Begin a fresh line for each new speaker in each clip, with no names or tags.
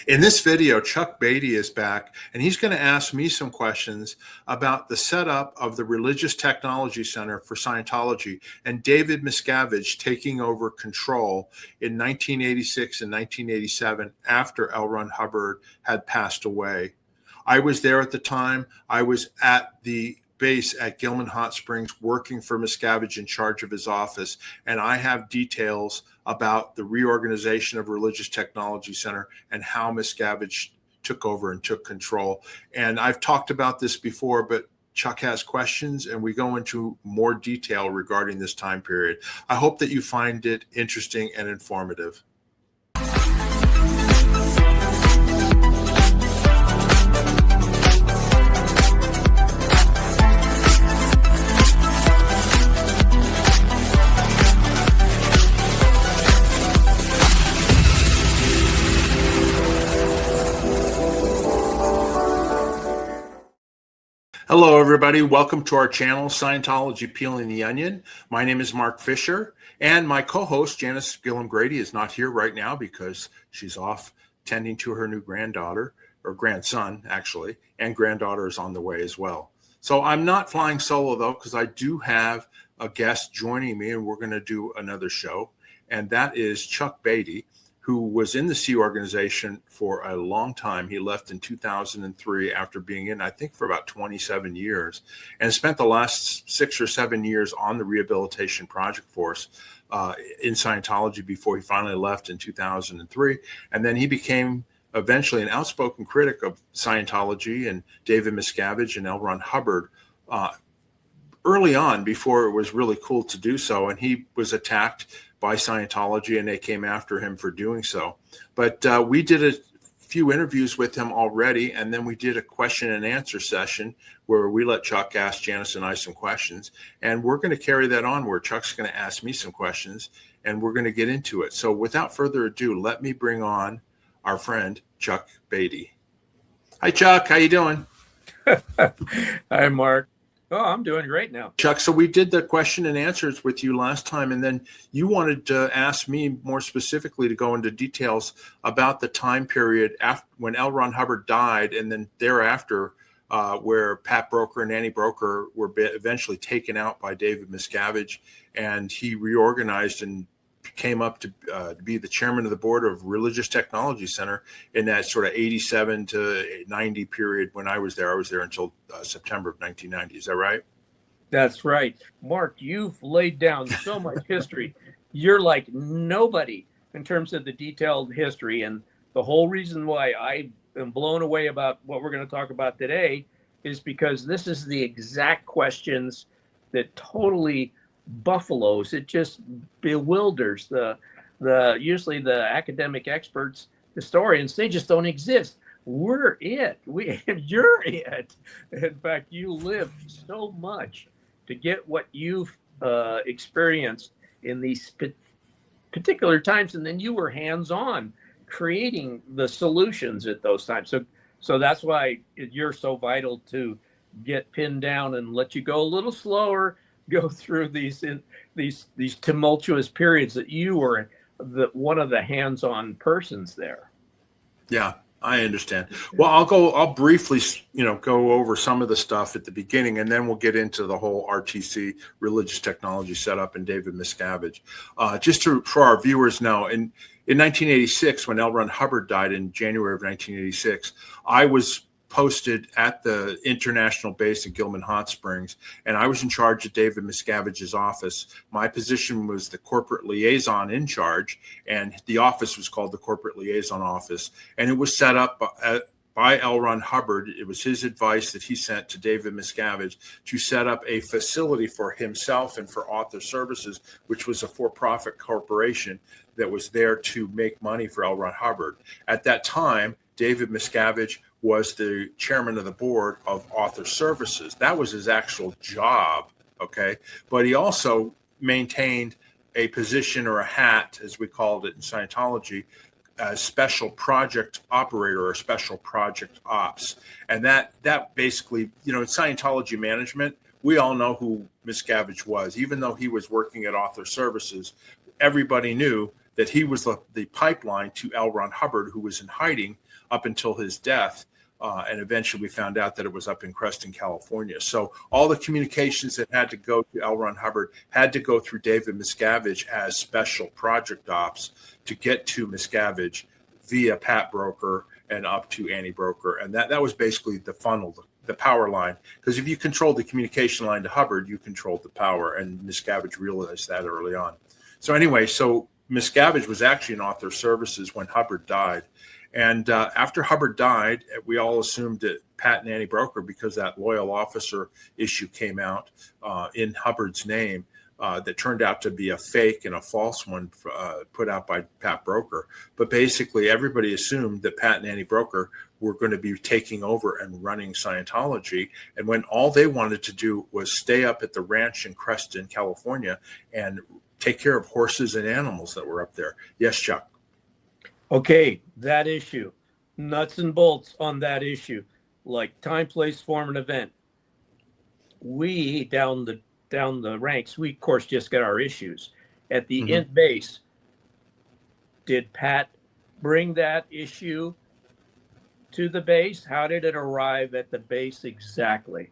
In this video, Chuck Beatty is back, and he's going to ask me some questions about the setup of the Religious Technology Center for Scientology and David Miscavige taking over control in 1986 and 1987 after L. Ron Hubbard had passed away. I was there at the time. I was at the base at Gilham Hot Springs working for Miscavige in charge of his office, and I have details about the reorganization of Religious Technology Center and how Miscavige took over and took control. And I've talked about this before, but Chuck has questions and we go into more detail regarding this time period. I hope that you find it interesting and informative. Hello, everybody. Welcome to our channel, Scientology Peeling the Onion. My name is Mark Fisher, and my co-host, Janis Grady, is not here right now because she's off tending to her new granddaughter, or grandson, actually, and granddaughter is on the way as well. So I'm not flying solo, though, because I do have a guest joining me, and we're going to do another show, and that is Chuck Beatty, who was in the Sea organization for a long time. He left in 2003 after being in, I think, for about 27 years, and spent the last 6 or 7 years on the rehabilitation project force in Scientology before he finally left in 2003. And then he became eventually an outspoken critic of Scientology and David Miscavige and L. Ron Hubbard early on, before it was really cool to do so. And he was attacked by Scientology, and they came after him for doing so. But we did a few interviews with him already, and then we did a question and answer session where we let Chuck ask Janis and I some questions. And we're going to carry that on where Chuck's going to ask me some questions, and we're going to get into it. So without further ado, let me bring on our friend, Chuck Beatty. Hi, Chuck. How you doing?
Hi, Mark. Oh, I'm doing great now.
Chuck, so we did the question and answers with you last time, and then you wanted to ask me more specifically to go into details about the time period after when L. Ron Hubbard died, and then thereafter where Pat Broker and Annie Broker were eventually taken out by David Miscavige, and he reorganized and came up to be the chairman of the board of Religious Technology Center in that sort of 87 to 90 period when I was there. I was there until September of 1990. Is that right?
That's right. Mark, you've laid down so much history. You're like nobody in terms of the detailed history. And the whole reason why I am blown away about what we're going to talk about today is because this is the exact questions that totally buffaloes. It just bewilders the usually the academic experts, historians. They just don't exist. We're it. You're it. In fact, you lived so much to get what you've experienced in these particular times, and then you were hands-on creating the solutions at those times. So that's why you're so vital to get pinned down and let you go a little slower. Go through these tumultuous periods that you were one of the hands-on persons there.
Yeah, I understand. Well, I'll briefly, go over some of the stuff at the beginning, and then we'll get into the whole RTC religious technology setup and David Miscavige. For our viewers now, in 1986, when L. Ron Hubbard died in January of 1986, I was posted at the international base at Gilham Hot Springs, and I was in charge of David Miscavige's office. My position was the corporate liaison in charge, and the office was called the Corporate Liaison Office, and it was set up by L. Ron Hubbard. It was his advice that he sent to David Miscavige to set up a facility for himself and for Author Services, which was a for-profit corporation that was there to make money for L. Ron Hubbard. At that time, David Miscavige was the chairman of the board of Author Services. That was his actual job, okay? But he also maintained a position, or a hat, as we called it in Scientology, as special project operator or special project ops. And that basically, in Scientology management, we all know who Miscavige was. Even though he was working at Author Services, everybody knew that he was the pipeline to L. Ron Hubbard, who was in hiding up until his death. And eventually we found out that it was up in Creston, California. So all the communications that had to go to L. Ron Hubbard had to go through David Miscavige as special project ops to get to Miscavige via Pat Broker and up to Annie Broker. And that was basically the funnel, the power line. Because if you controlled the communication line to Hubbard, you controlled the power. And Miscavige realized that early on. So anyway, so Miscavige was actually in author services when Hubbard died. And after Hubbard died, we all assumed that Pat and Annie Broker, because that loyal officer issue came out in Hubbard's name, that turned out to be a fake and a false one put out by Pat Broker. But basically, everybody assumed that Pat and Annie Broker were going to be taking over and running Scientology. And when all they wanted to do was stay up at the ranch in Creston, California, and take care of horses and animals that were up there. Yes, Chuck.
Okay, that issue, nuts and bolts on that issue, like time, place, form, and event. We down the ranks, we of course just get our issues. At the end base, did Pat bring that issue to the base? How did it arrive at the base exactly?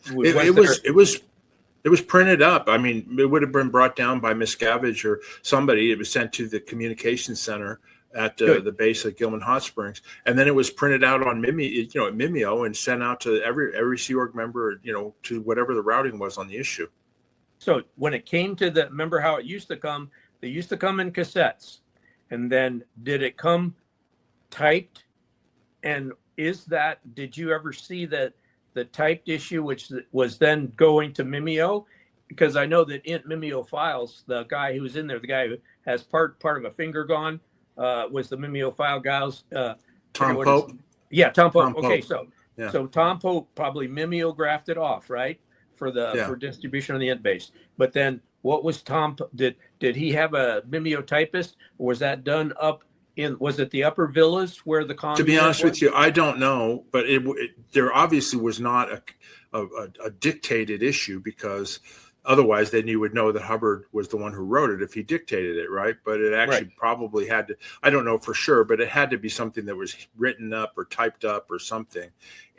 It was printed up. I mean, it would have been brought down by Miscavige or somebody. It was sent to the communications center at the base of Gilham Hot Springs, and then it was printed out on Mimeo, and sent out to every Sea Org member, to whatever the routing was on the issue.
So when it came to remember how it used to come? They used to come in cassettes, and then did it come typed? And did you ever see the typed issue, which was then going to Mimeo? Because I know that in Mimeo files, the guy who was in there, the guy who has part of a finger gone, was the Mimeo file guys.
Tom Pope?
Yeah, Tom Pope.
Tom
Okay,
Pope.
So Tom Pope probably mimeographed it off, right? For distribution on the end base. But then what was did he have a mimeotypist, or was that done up was it the upper villas where the
To be honest with you, I don't know, but there obviously was not a dictated issue, because otherwise then you would know that Hubbard was the one who wrote it if he dictated it, right? But it actually probably had to, I don't know for sure, but it had to be something that was written up or typed up or something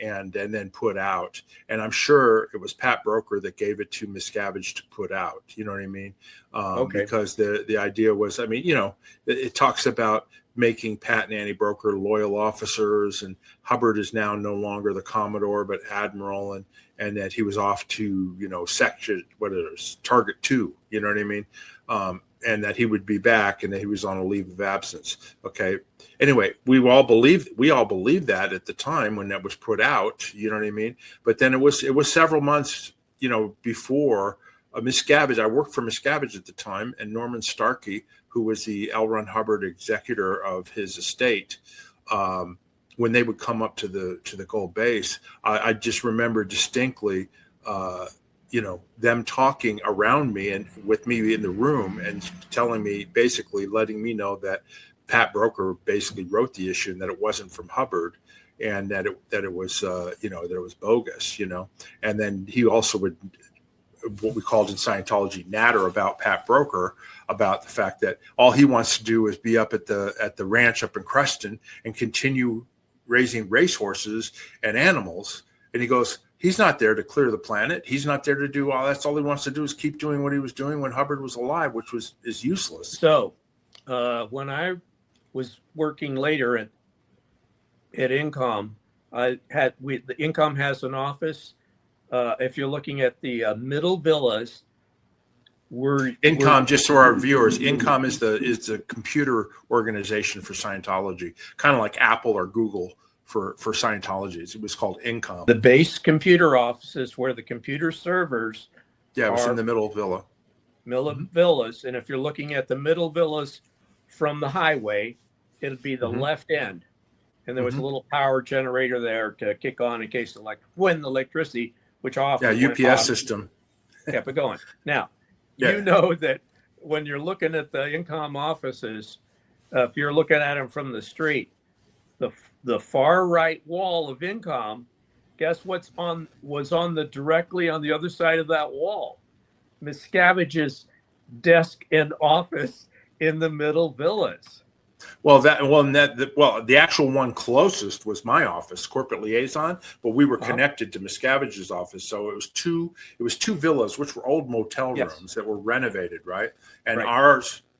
and then put out. And I'm sure it was Pat Broker that gave it to Miscavige to put out. You know what I mean? Because the idea was, I mean, it talks about making Pat and Annie Broker loyal officers, and Hubbard is now no longer the Commodore but Admiral, and that he was off to section target 2, you know what I mean, and that he would be back, and that he was on a leave of absence. Okay, anyway, we all believed that at the time when that was put out, you know what I mean. But then it was several months before Miscavige. I worked for Miscavige at the time, and Norman Starkey, who was the L. Ron Hubbard executor of his estate, when they would come up to the gold base, I just remember distinctly, them talking around me and with me in the room and telling me, basically letting me know that Pat Broker basically wrote the issue and that it wasn't from Hubbard, and that it was that it was bogus, and then he also would, what we called in Scientology, natter about Pat Broker, about the fact that all he wants to do is be up at the ranch up in Creston and continue raising racehorses and animals. And he goes, he's not there to clear the planet. He's not there to do all. That's all he wants to do is keep doing what he was doing when Hubbard was alive, which is useless.
So when I was working later at Incom, the Incom has an office. If you're looking at the middle villas, Incom,
just for our viewers, Incom is the computer organization for Scientology, kind of like Apple or Google for Scientology. It was called Incom.
The base computer offices where the computer servers.
Yeah, it was in the middle villa.
Villas, and if you're looking at the middle villas from the highway, it'll be the left end, and there was a little power generator there to kick on in case when the electricity, which often
UPS system
kept it going. Now. Yeah. You know that when you're looking at the Incom offices, if you're looking at them from the street, the far right wall of Incom, guess was directly on the other side of that wall? Miscavige's desk and office in the middle villas.
The actual one closest was my office, corporate liaison, but we were connected to Miscavige's office. So it was two villas, which were old motel rooms that were renovated, right? And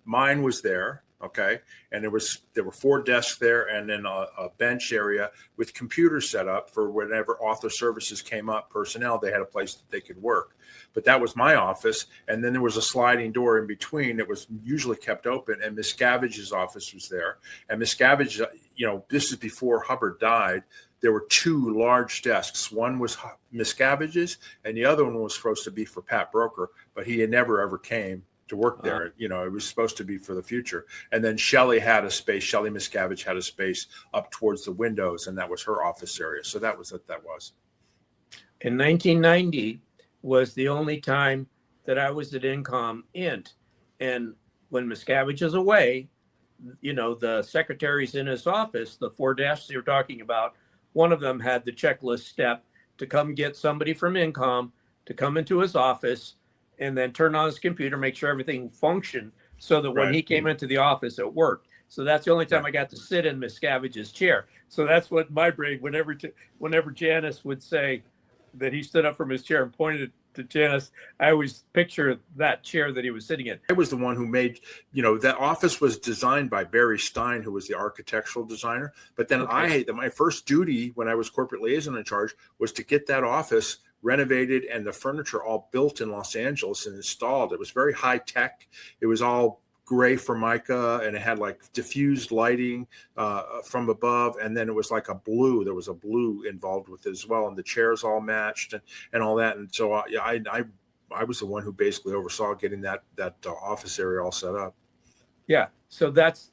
mine was there. Okay. And there were 4 desks there, and then a bench area with computers set up for whenever author services came up, personnel, they had a place that they could work. But that was my office. And then there was a sliding door in between that was usually kept open, and Miscavige's office was there. And Miscavige, this is before Hubbard died. There were 2 large desks. One was Miscavige's, and the other one was supposed to be for Pat Broker, but he had never ever came to work there. It was supposed to be for the future. And then Shelley Miscavige had a space up towards the windows, and that was her office area. So that was what that was.
In 1990 was the only time that I was at Incom Int. And when Miscavige is away, the secretaries in his office, the 4 desks you're talking about, one of them had the checklist step to come get somebody from Incom to come into his office and then turn on his computer, make sure everything functioned so that when he came into the office, it worked. So that's the only time I got to sit in Miscavige's chair. So that's what my brain, whenever Janis would say that he stood up from his chair and pointed to Janis, I always picture that chair that he was sitting in.
I was the one who made, that office was designed by Barry Stein, who was the architectural designer. But then my first duty when I was corporate liaison in charge was to get that office renovated and the furniture all built in Los Angeles and installed. It was very high tech. It was all gray Formica, and it had like diffused lighting from above, and then it was like a blue. There was a blue involved with it as well, and the chairs all matched and all that. And so I was the one who basically oversaw getting that office area all set up.
Yeah, so that's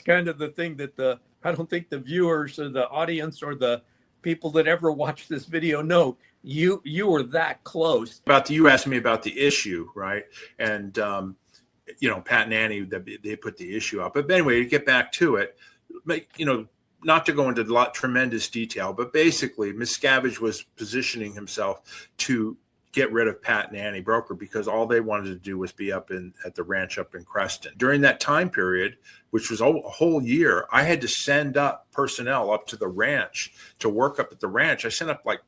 kind of the thing that I don't think the viewers or the audience or the people that ever watch this video know. You were that close.
You asked me about the issue, right? And Pat and Annie, they put the issue up. But anyway, to get back to it, not to go into tremendous detail, but basically Miscavige was positioning himself to get rid of Pat and Annie Broker because all they wanted to do was be up at the ranch up in Creston. During that time period, which was a whole year, I had to send up personnel up to the ranch to work up at the ranch. I sent up like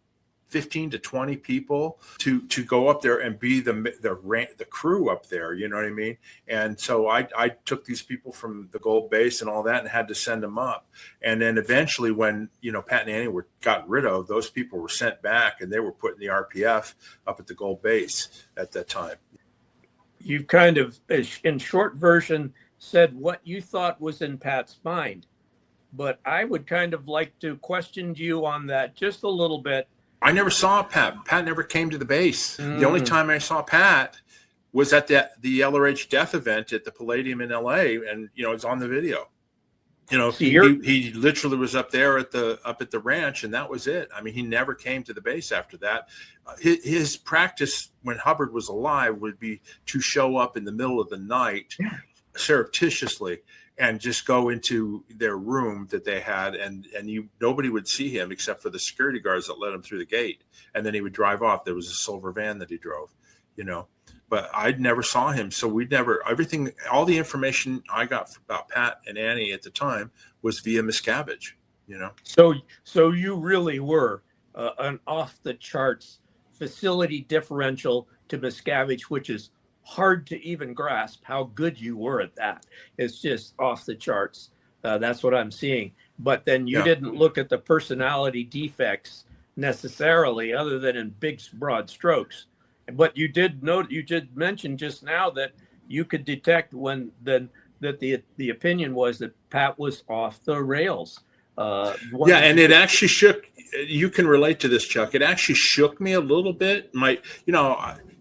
15 to 20 people to go up there and be the crew up there, you know what I mean? And so I took these people from the Gold Base and all that and had to send them up. And then eventually when, Pat and Annie were gotten rid of, those people were sent back and they were put in the RPF up at the Gold Base at that time.
You kind of, in short version, said what you thought was in Pat's mind, but I would kind of like to question you on that just a little bit.
I never saw Pat. Pat never came to the base. The only time I saw Pat was at the LRH death event at the Palladium in LA, and it's on the video. He literally was up there at the ranch, and that was it. I mean, he never came to the base after that. His practice when Hubbard was alive would be to show up in the middle of the night, surreptitiously, and just go into their room that they had, and nobody would see him except for the security guards that let him through the gate. And then he would drive off. There was a silver van that he drove, but I never saw him. So all the information I got about Pat and Annie at the time was via Miscavige,
So you really were an off the charts facility differential to Miscavige, which is hard to even grasp how good you were at that. It's just off the charts. That's what I'm seeing. But then you didn't look at the personality defects necessarily, other than in big, broad strokes. But you did mention just now that you could detect that the opinion was that Pat was off the rails.
And it actually shook. You can relate to this, Chuck. It actually shook me a little bit.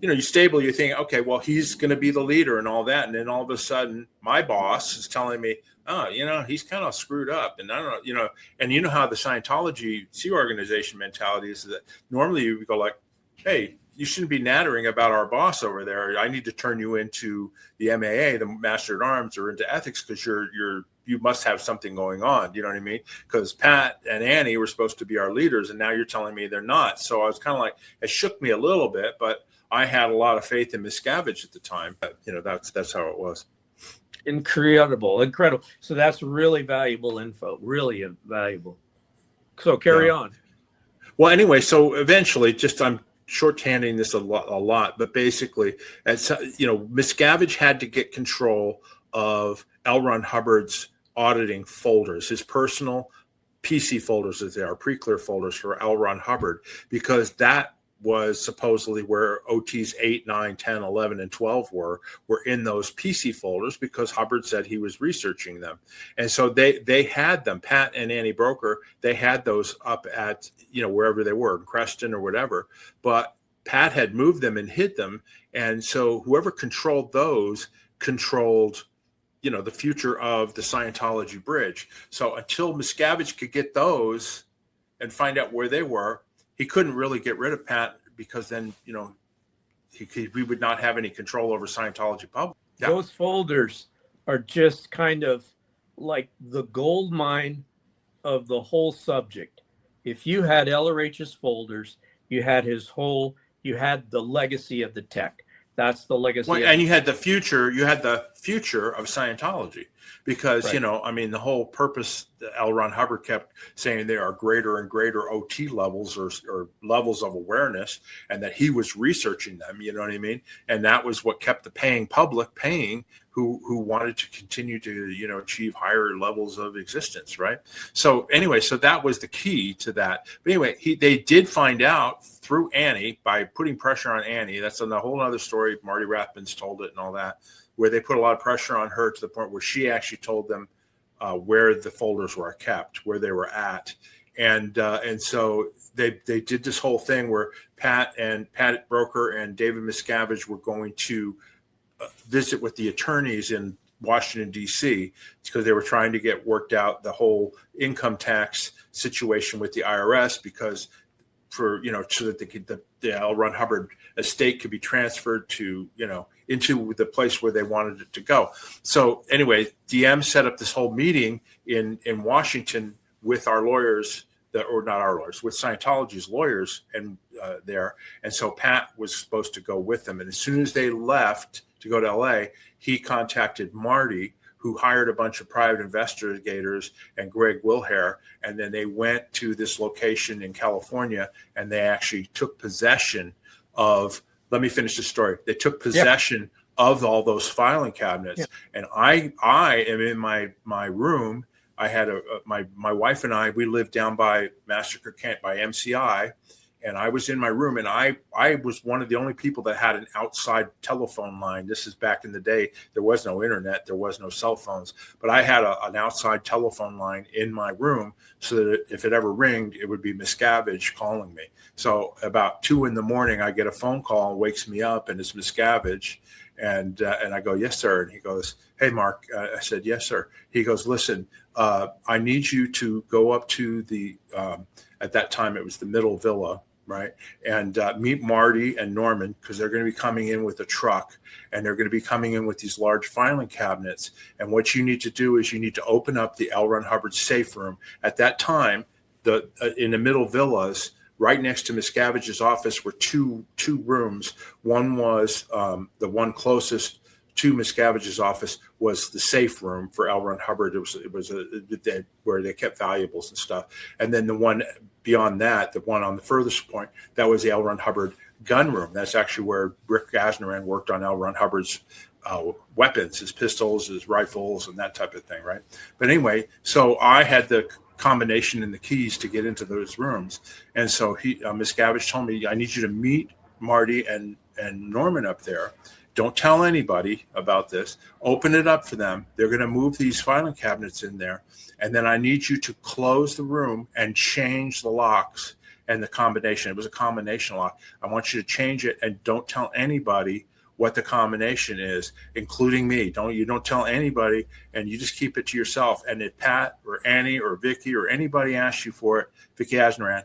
You stable, you think, okay, well, he's going to be the leader and all that. And then all of a sudden, my boss is telling me, he's kind of screwed up. And I don't know, and how the Scientology Sea Organization mentality is that normally you go like, hey, you shouldn't be nattering about our boss over there. I need to turn you into the MAA, the Master at Arms, or into ethics because you must have something going on. You know what I mean? Because Pat and Annie were supposed to be our leaders, and now you're telling me they're not. So I was kind of like, it shook me a little bit, but I had a lot of faith in Miscavige at the time. But, that's how it was.
Incredible. So that's really valuable info, really valuable. So carry on.
Well, anyway, so eventually, just I'm shorthanding this a lot, but basically, Miscavige had to get control of L. Ron Hubbard's auditing folders, his personal PC folders, as they are, pre-clear folders for L. Ron Hubbard, because that was supposedly where OTs 8, 9, 10, 11, and 12 were in those PC folders, because Hubbard said he was researching them. And so they had them, Pat and Annie Broker, they had those up at, wherever they were, in Creston or whatever. But Pat had moved them and hid them. And so whoever controlled those controlled, the future of the Scientology bridge. So until Miscavige could get those and find out where they were, he couldn't really get rid of Pat, because then, we would not have any control over Scientology public. Yeah.
Those folders are just kind of like the gold mine of the whole subject. If you had LRH's folders, you had the legacy of the tech. That's the legacy.
Well, and you had the future. You had the future of Scientology, because
right.
the whole purpose. L. Ron Hubbard kept saying there are greater and greater OT levels or levels of awareness, and that he was researching them. You know what I mean? And that was what kept the paying public paying, who wanted to continue to achieve higher levels of existence, right? So anyway, so that was the key to that. But anyway, they did find out through Annie, by putting pressure on Annie. That's a whole other story. Marty Rathman's told it and all that, where they put a lot of pressure on her to the point where she actually told them where the folders were kept, where they were at. And so they did this whole thing where Pat Broker and David Miscavige were going to visit with the attorneys in Washington, D.C., because they were trying to get worked out the whole income tax situation with the IRS, because so that the L. Ron Hubbard estate could be transferred to, into the place where they wanted it to go. So anyway, DM set up this whole meeting in Washington with our lawyers, or not our lawyers, with Scientology's lawyers and there. And so Pat was supposed to go with them. And as soon as they left to go to LA, he contacted Marty, who hired a bunch of private investigators, and Greg Wilhare. And then they went to this location in California, and they actually took possession of, let me finish the story. They took possession of all those filing cabinets. And I am in my room. I had my wife and I, we lived down by Massacre Camp by MCI. And I was in my room, and I was one of the only people that had an outside telephone line. This is back in the day. There was no internet. There was no cell phones. But I had an outside telephone line in my room, so that if it ever ringed, it would be Miscavige calling me. So about 2 a.m, I get a phone call, and wakes me up, and it's Miscavige. And I go, yes, sir. And he goes, hey, Mark. I said, yes, sir. He goes, listen, I need you to go up to the, at that time, it was the Middle Villa, right? And meet Marty and Norman, because they're going to be coming in with a truck, and they're going to be coming in with these large filing cabinets. And what you need to do is you need to open up the L. Ron Hubbard safe room. At that time, in the Middle Villas, right next to Miscavige's office, were two rooms. One was the one closest to Miscavige's office was the safe room for L. Ron Hubbard. It was where they kept valuables and stuff. And then the one beyond that, the one on the furthest point, that was the L. Ron Hubbard gun room. That's actually where Rick Gaznaran worked on L. Ron Hubbard's weapons, his pistols, his rifles, and that type of thing, right? But anyway, so I had the combination and the keys to get into those rooms. And so Miscavige told me, I need you to meet Marty and Norman up there. Don't tell anybody about this. Open it up for them. They're going to move these filing cabinets in there. And then I need you to close the room and change the locks and the combination. It was a combination lock. I want you to change it, and don't tell anybody what the combination is, including me. You don't tell anybody, and you just keep it to yourself. And if Pat or Annie or Vicky or anybody asks you for it, Vicky Asnaran,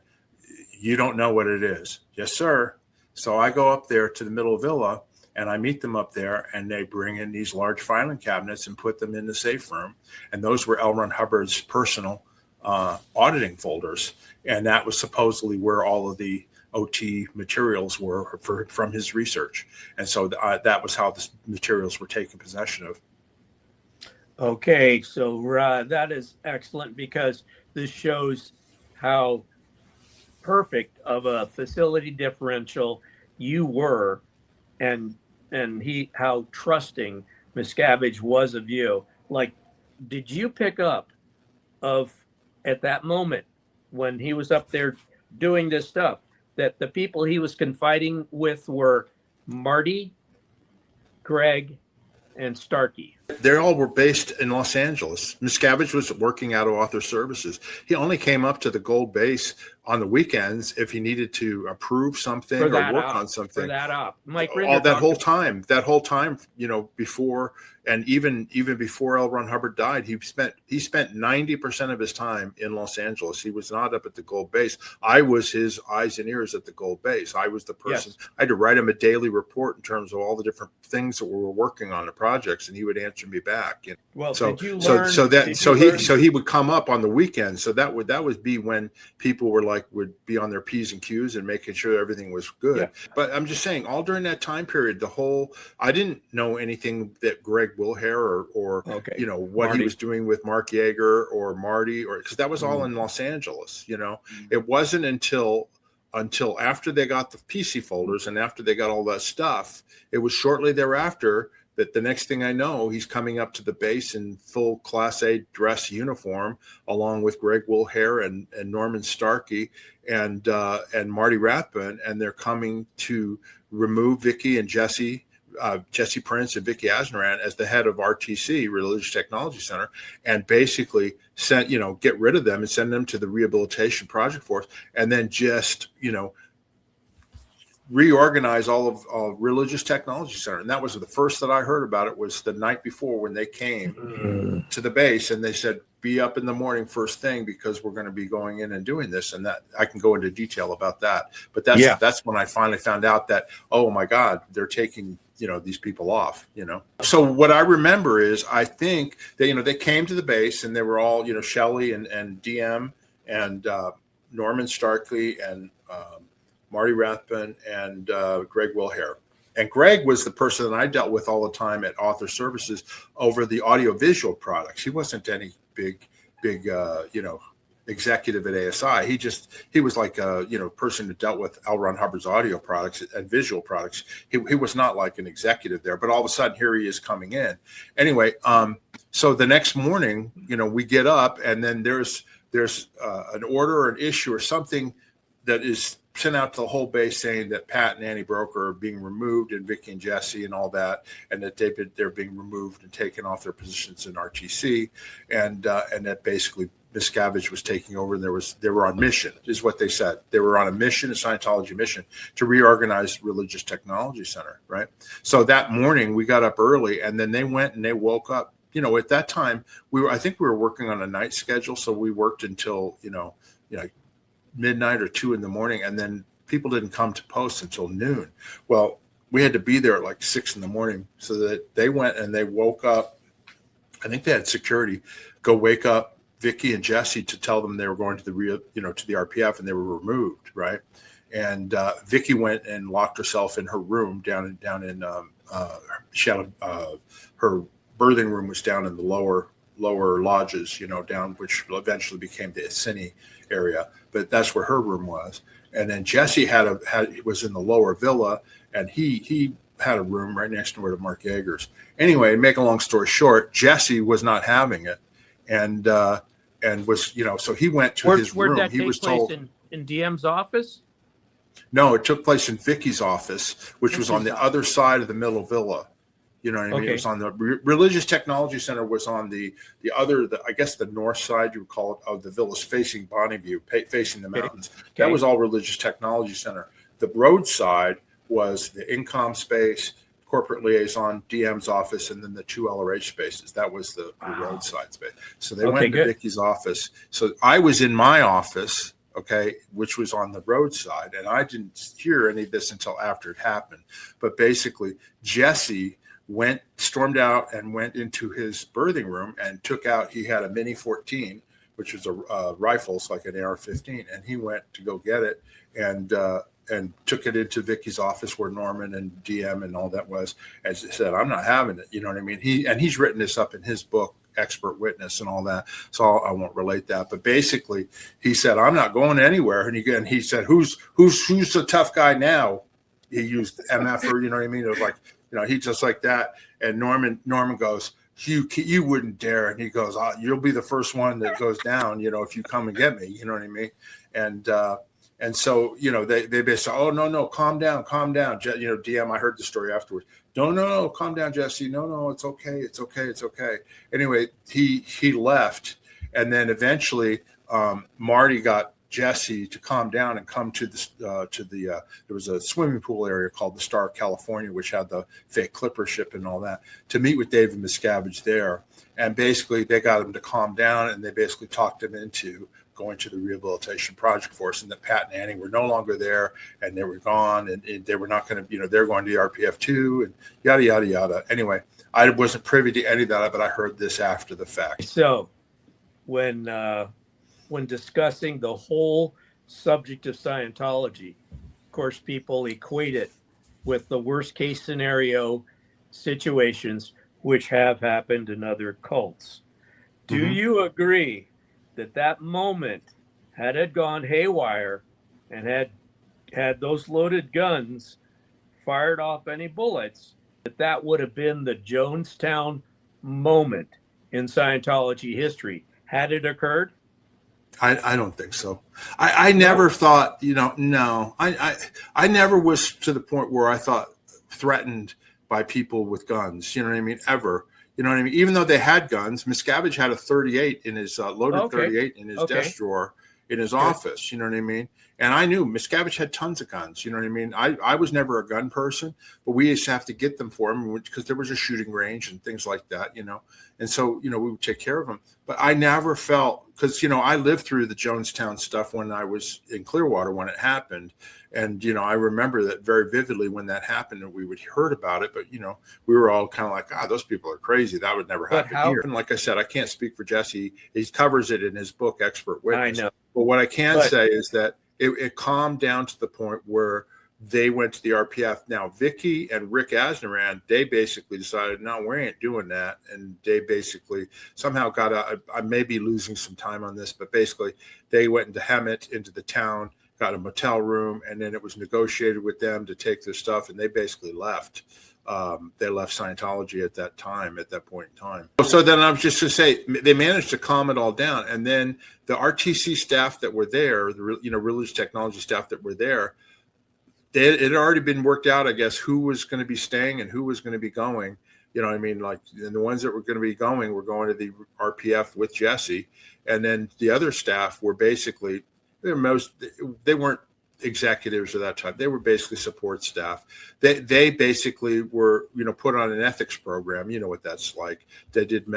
you don't know what it is. Yes, sir. So I go up there to the Middle Villa, and I meet them up there, and they bring in these large filing cabinets and put them in the safe room. And those were L. Ron Hubbard's personal auditing folders. And that was supposedly where all of the OT materials were from his research. And so that was how the materials were taken possession of.
Okay, so that is excellent because this shows how perfect of a facility differential you were, and he how trusting Miscavige was of you. Like, did you pick up of at that moment when he was up there doing this stuff that the people he was confiding with were Marty, Greg, and Starkey?
They all were based in Los Angeles. Miscavige was working out of Author Services. He only came up to the Gold Base on the weekends if he needed to approve something or work on something.
For that up, Mike
Rinder, that whole time, before, and even before L. Ron Hubbard died, he spent 90% of his time in Los Angeles. He was not up at the Gold Base. I was his eyes and ears at the Gold Base. I was the person. Yes. I had to write him a daily report in terms of all the different things that we were working on, the projects, and he would answer me back.
Well,
so he would come up on the weekends. So that would be when people would be on their P's and Q's and making sure everything was good. Yeah. But I'm just saying, all during that time period, I didn't know anything that Greg Wilhare or what Marty. He was doing with Mark Yeager or Marty, or because that was all in Los Angeles. It wasn't until after they got the PC folders and after they got all that stuff, it was shortly thereafter that the next thing I know, he's coming up to the base in full Class A dress uniform, along with Greg Wilhare and Norman Starkey and Marty Rathbun, and they're coming to remove Vicky and Jesse Prince and Vicky Asnaran as the head of RTC, Religious Technology Center, and basically get rid of them and send them to the Rehabilitation Project Force, and then just reorganize all of Religious Technology Center. And that was the first that I heard about it, was the night before when they came to the base and they said, be up in the morning first thing because we're going to be going in and doing this. And that I can go into detail about that. But that's when I finally found out that, oh my God, they're taking these people off. So what I remember is, I think they came to the base and they were all Shelley and DM and Norman Starkey and Marty Rathbun and Greg Wilhare. And Greg was the person that I dealt with all the time at Author Services over the audiovisual products. He wasn't any big executive at ASI. He was like a person that dealt with L. Ron Hubbard's audio products and visual products. He was not like an executive there, but all of a sudden here he is coming in. Anyway, so the next morning, we get up and then there's an order or an issue or something that is sent out to the whole base saying that Pat and Annie Broker are being removed, and Vicky and Jesse and all that, and that they're being removed and taken off their positions in RTC, and that basically Miscavige was taking over, and they were on mission, is what they said. They were on a mission, a Scientology mission, to reorganize Religious Technology Center, right? So that morning we got up early, and then they went and they woke up. At that time I think we were working on a night schedule, so we worked until midnight or 2 a.m, and then people didn't come to post until noon. Well, we had to be there at like 6 a.m, so that they went and they woke up. I think they had security go wake up Vicky and Jesse to tell them they were going to the to the RPF, and they were removed, right? And Vicky went and locked herself in her room down in she had her birthing room was down in the lower lodges, down, which eventually became the Assini area, but that's where her room was. And then Jesse was in the lower villa, and he had a room right next door to Mark Yeager's. Anyway, make a long story short, Jesse was not having it, and was so he went to his room.
That
he was told
in DM's office.
No, it took place in Vicky's office, which was on the other side of the middle villa. You know what I mean? Okay. It was on the Religious Technology Center was on the I guess the north side, you would call it, of the villas, facing Bonneview, facing the mountains. Okay. That was all Religious Technology Center. The road side was the Incom space, corporate liaison, DM's office, and then the 2 LRH spaces. That was the roadside space. So they went to Vicky's office. So I was in my office, which was on the roadside, and I didn't hear any of this until after it happened. But basically, Jesse stormed out and went into his birthing room and he had a Mini 14, which was a rifle, it's like an AR-15, and he went to go get it and took it into Vicky's office where Norman and DM and all that was. As I said, I'm not having it. You know what I mean? He's written this up in his book, expert witness and all that. So I won't relate that. But basically, he said, "I'm not going anywhere." And he said, "Who's the tough guy now?" He used MF, or you know what I mean? It was like, he just like that. And Norman goes, you wouldn't dare. And he goes, "You'll be the first one that goes down, if you come and get me." You know what I mean? And so, they basically say, "Oh, no, calm down. DM, I heard the story afterwards. No, calm down, Jesse. No, it's okay. Anyway, he left. And then eventually Marty got Jesse to calm down and come to there was a swimming pool area called the Star of California, which had the fake clipper ship and all that, to meet with David Miscavige there. And basically they got him to calm down, and they basically talked him into going to the rehabilitation project force, and that Pat and Annie were no longer there, and they were gone, and they were not going to, they're going to the RPF too, and yada, yada, yada. Anyway, I wasn't privy to any of that, but I heard this after the fact.
So when discussing the whole subject of Scientology, of course, people equate it with the worst case scenario situations which have happened in other cults. Do you agree that moment, had it gone haywire and had those loaded guns fired off any bullets, that would have been the Jonestown moment in Scientology history had it occurred?
I don't think so. I never thought, no. I never was to the point where I thought threatened by people with guns. You know what I mean? Ever. You know what I mean? Even though they had guns, Miscavige had a 38 in his loaded 38 in his desk drawer in his office. You know what I mean? And I knew Miscavige had tons of guns. You know what I mean? I was never a gun person, but we used to have to get them for him because there was a shooting range and things like that, And so, we would take care of them. But I never felt, because, I lived through the Jonestown stuff when I was in Clearwater when it happened. And, I remember that very vividly when that happened, and we would heard about it. But, we were all kind of like, those people are crazy. That would never happen here. And like I said, I can't speak for Jesse. He covers it in his book, Expert Witness.
I know.
But what I can say is that it calmed down to the point where they went to the RPF. Now, Vicky and Rick Asnaran, they basically decided, no, we ain't doing that. And they basically somehow I may be losing some time on this, but basically they went into Hemet, into the town, got a motel room, and then it was negotiated with them to take their stuff, and they basically left. They left Scientology at that point in time. So then I was just to say, they managed to calm it all down. And then the RTC staff that were there, the religious technology staff that were there, it had already been worked out, I guess, who was going to be staying and who was going to be going. You know what I mean? Like, and the ones that were going to be going were going to the RPF with Jesse. And then the other staff were basically, they weren't executives of that time. They were basically support staff. They basically were, put on an ethics program. You know what that's like. They did,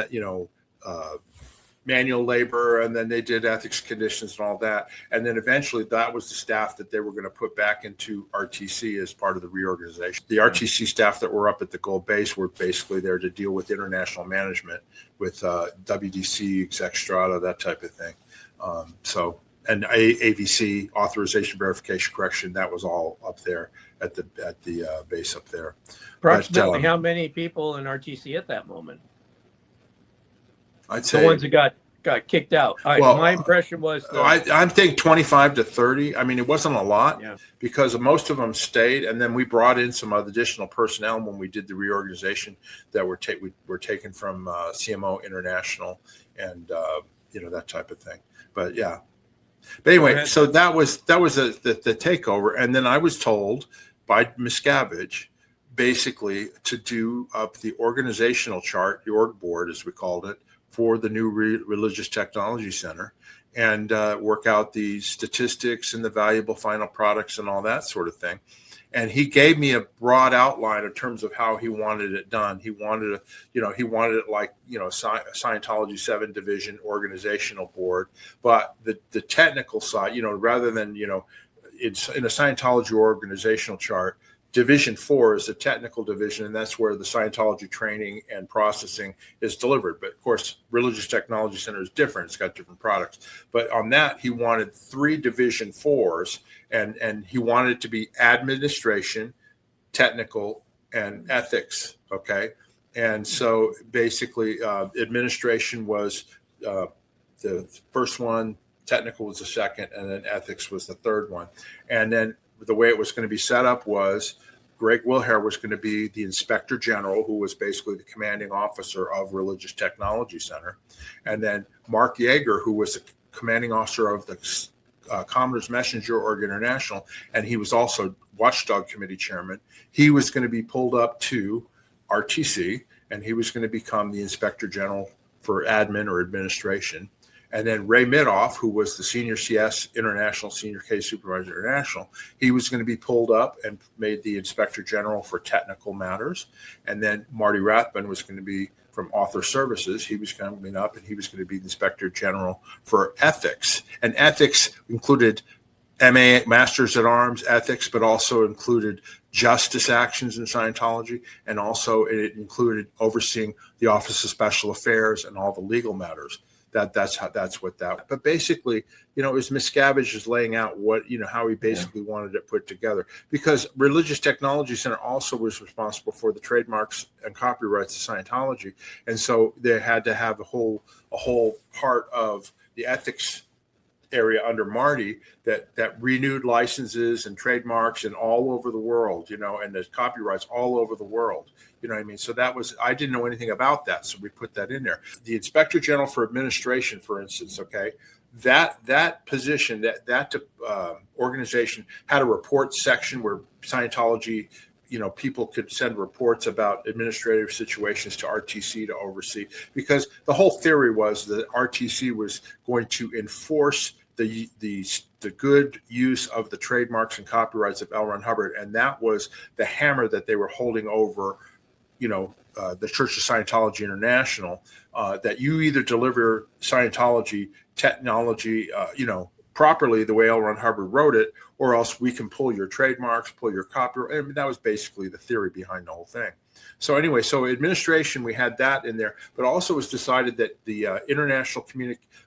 manual labor, and then they did ethics conditions and all that. And then eventually that was the staff that they were going to put back into RTC as part of the reorganization. The RTC staff that were up at the Gold Base were basically there to deal with international management, with WDC, Exec Strata, that type of thing. And AVC, authorization, verification, correction, that was all up there at the base up there.
Approximately how many people in RTC at that moment?
I'd say
the ones that got kicked out. My impression was
I'm thinking 25 to 30. I mean, it wasn't a lot because most of them stayed, and then we brought in some additional personnel when we did the reorganization that were taken from CMO International and that type of thing. But yeah. But anyway, so that was the takeover, and then I was told by Miscavige basically to do up the organizational chart, the org board as we called it, for the new Religious Technology Center, and work out the statistics and the valuable final products and all that sort of thing. And he gave me a broad outline in terms of how he wanted it done. He wanted it like, Scientology 7 division organizational board, but the technical side, rather than, it's in a Scientology organizational chart, Division 4 is the technical division, and that's where the Scientology training and processing is delivered. But of course, Religious Technology Center is different. It's got different products. But on that, he wanted 3 Division 4s, and he wanted it to be administration, technical, and ethics. Okay. And so basically administration was the first one, technical was the second, and then ethics was the third one. And then the way it was going to be set up was Greg Wilhare was going to be the inspector general, who was basically the commanding officer of Religious Technology Center. And then Mark Yeager, who was the commanding officer of the Commoners Messenger Org International, and he was also Watchdog Committee chairman. He was going to be pulled up to RTC, and he was going to become the inspector general for admin or administration. And then Ray Midoff, who was the senior CS International, senior case supervisor international, he was going to be pulled up and made the inspector general for technical matters. And then Marty Rathbun was going to be from Author Services. He was coming up, and he was going to be the inspector general for ethics. And ethics included MA, Masters at Arms ethics, but also included justice actions in Scientology, and also it included overseeing the Office of Special Affairs and all the legal matters. That's what that. But basically, it was Miscavige is laying out what how he basically wanted it put together, because Religious Technology Center also was responsible for the trademarks and copyrights of Scientology, and so they had to have a whole part of the ethics area under Marty that renewed licenses and trademarks and all over the world, and there's copyrights all over the world. You know what I mean? So I didn't know anything about that. So we put that in there. The Inspector General for Administration, for instance, okay, that position, that organization had a report section where Scientology, people could send reports about administrative situations to RTC to oversee, because the whole theory was that RTC was going to enforce the good use of the trademarks and copyrights of L. Ron Hubbard, and that was the hammer that they were holding over, the Church of Scientology International, that you either deliver Scientology technology, properly the way L. Ron Hubbard wrote it, or else we can pull your trademarks, pull your copyright. I mean, that was basically the theory behind the whole thing. So anyway, so administration, we had that in there, but also it was decided that the International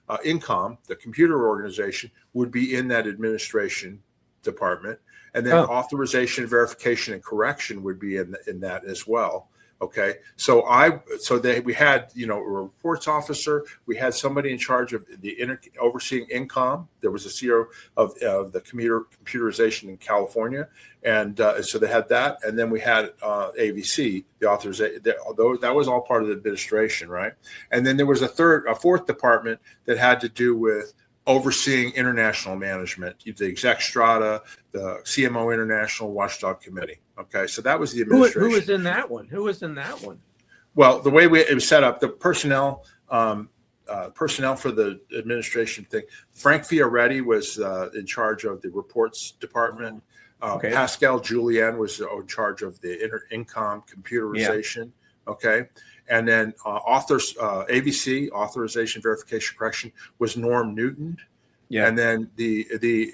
INCOM, the computer organization, would be in that administration department, and then authorization, verification, and correction would be in that as well. Okay, so we had a reports officer. We had somebody in charge of overseeing INCOM. There was a CEO of the computerization in California, and so they had that. And then we had AVC, the authorization. That was all part of the administration, right? And then there was a fourth department that had to do with overseeing international management, the exec strata, the CMO International Watchdog Committee. Okay, so that was the administration.
Who was in that one?
Well, the way it was set up, the personnel for the administration thing, Frank Fioretti was in charge of the reports department. Pascal Julien was in charge of the INCOM computerization. Yeah. Okay. And then AVC, authorization, verification, correction, was Norm Newton. Yeah. And then we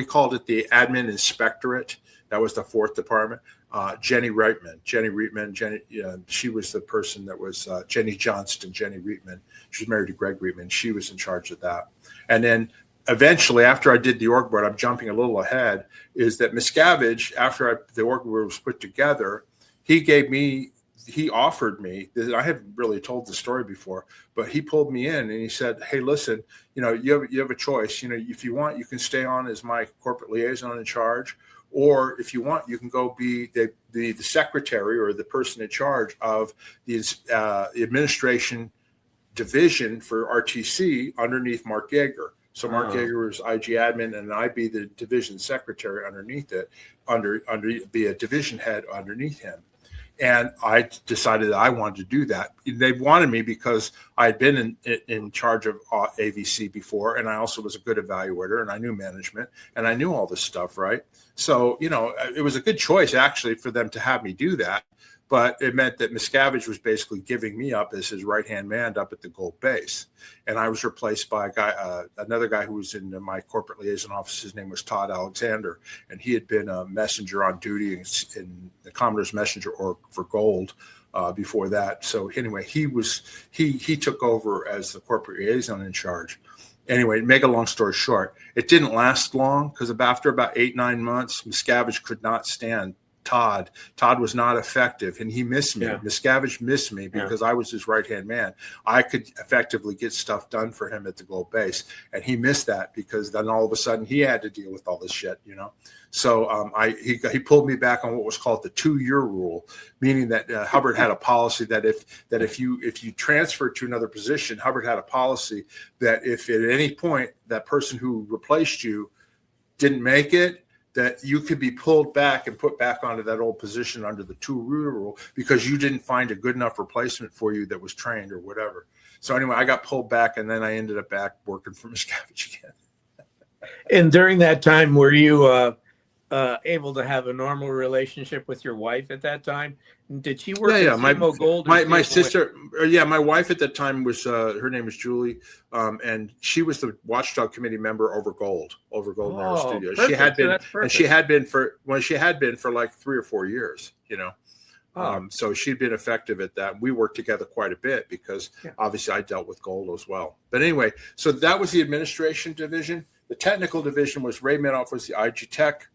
called it the admin inspectorate. That was the fourth department. Jenny Reitman, she was the person that was Jenny Johnston, Jenny Reitman. She was married to Greg Reitman. She was in charge of that. And then eventually, after I did the org board, I'm jumping a little ahead, is that Miscavige, after the org board was put together, he offered me, I haven't really told the story before, but he pulled me in and he said, hey, listen, you have a choice. If you want, you can stay on as my corporate liaison in charge, or if you want, you can go be the secretary or the person in charge of the administration division for RTC underneath Mark Yeager. So Mark Yeager was IG admin, and I'd be the division secretary underneath it, be a division head underneath him. And I decided that I wanted to do that. They wanted me because I had been in charge of AVC before, and I also was a good evaluator, and I knew management, and I knew all this stuff, right? So, it was a good choice, actually, for them to have me do that. But it meant that Miscavige was basically giving me up as his right-hand man up at the Gold Base. And I was replaced by another guy who was in my corporate liaison office. His name was Todd Alexander, and he had been a messenger on duty in the Commoners Messenger Org for Gold before that. So anyway, he took over as the corporate liaison in charge. Anyway, make a long story short, it didn't last long, because after about 8-9 months, Miscavige could not stand Todd. Todd was not effective, and he missed me.
Yeah.
Miscavige missed me because I was his right-hand man. I could effectively get stuff done for him at the Globe base, and he missed that because then all of a sudden he had to deal with all this shit, you know. So he pulled me back on what was called the 2-year rule, meaning that Hubbard had a policy that if you transferred to another position, Hubbard had a policy that if at any point that person who replaced you didn't make it, that you could be pulled back and put back onto that old position under the 2-year rule because you didn't find a good enough replacement for you that was trained or whatever. So anyway, I got pulled back, and then I ended up back working for Miscavige again.
And during that time, were you able to have a normal relationship with your wife at that time? Did she work at CMO Gold?
My sister, my wife at that time was, her name was Julie, and she was the watchdog committee member over Gold in our studio.
Perfect.
She had been,
and
she had been for like 3 or 4 years, you know. So she'd been effective at that. We worked together quite a bit because obviously I dealt with Gold as well. But anyway, so that was the administration division. The technical division was Ray Minoff was the IG Tech.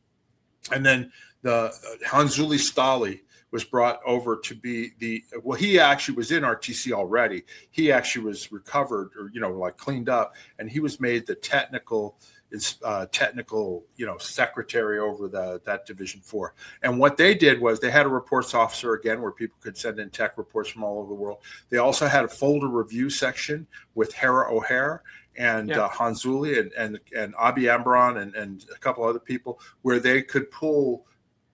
And then the Hanzuli Stali was brought over to be he actually was in RTC already. He actually was recovered or, you know, like cleaned up, and he was made the technical, you know, secretary over that division 4. And what they did was they had a reports officer again, where people could send in tech reports from all over the world. They also had a folder review section with Hera O'Hare and Hanzuli and Abi Ambron and a couple other people, where they could pull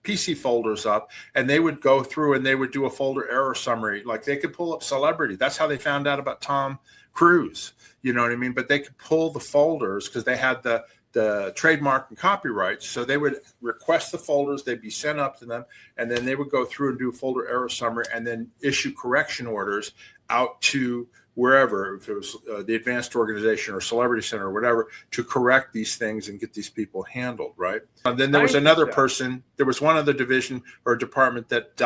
PC folders up, and they would go through and they would do a folder error summary. Like they could pull up celebrity. That's how they found out about Tom Cruise. You know what I mean? But they could pull the folders because they had the trademark and copyrights. So they would request the folders, they'd be sent up to them, and then they would go through and do a folder error summary and then issue correction orders out to wherever, if it was the advanced organization or celebrity center or whatever, to correct these things and get these people handled, right? And then there was another person, there was one other division or department that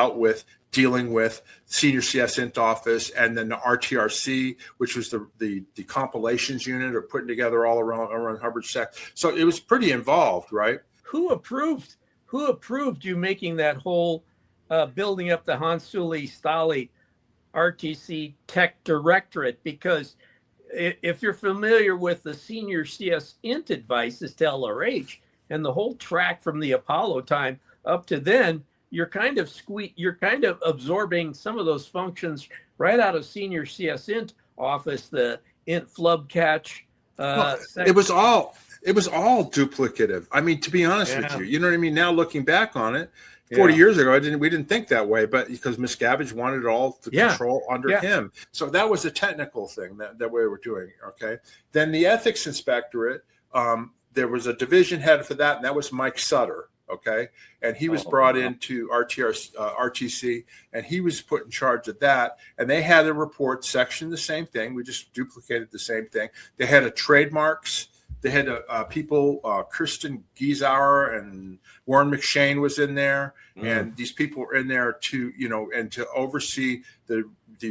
dealing with senior CS Int office, and then the RTRC, which was the compilations unit or putting together all around Hubbard Sec. So it was pretty involved, right?
Who approved you making that whole building up the Hanzuli Stali RTC Tech Directorate? Because if you're familiar with the senior CS Int advices to LRH and the whole track from the Apollo time up to then, you're kind of absorbing some of those functions right out of senior CS Int office, the Int flub catch.
It was all duplicative. I mean, to be honest with you know what I mean? Now looking back on it, 40 years ago, we didn't think that way, but because Miscavige wanted it all to control under him. So that was a technical thing that we were doing. Okay. Then the ethics inspectorate, there was a division head for that, and that was Mike Sutter. Okay. And he was brought into RTC, and he was put in charge of that. And they had a report section, the same thing. We just duplicated the same thing. They had a trademarks. They had people, Kirsten Giesauer and Warren McShane was in there. And these people were in there to, you know, and to oversee the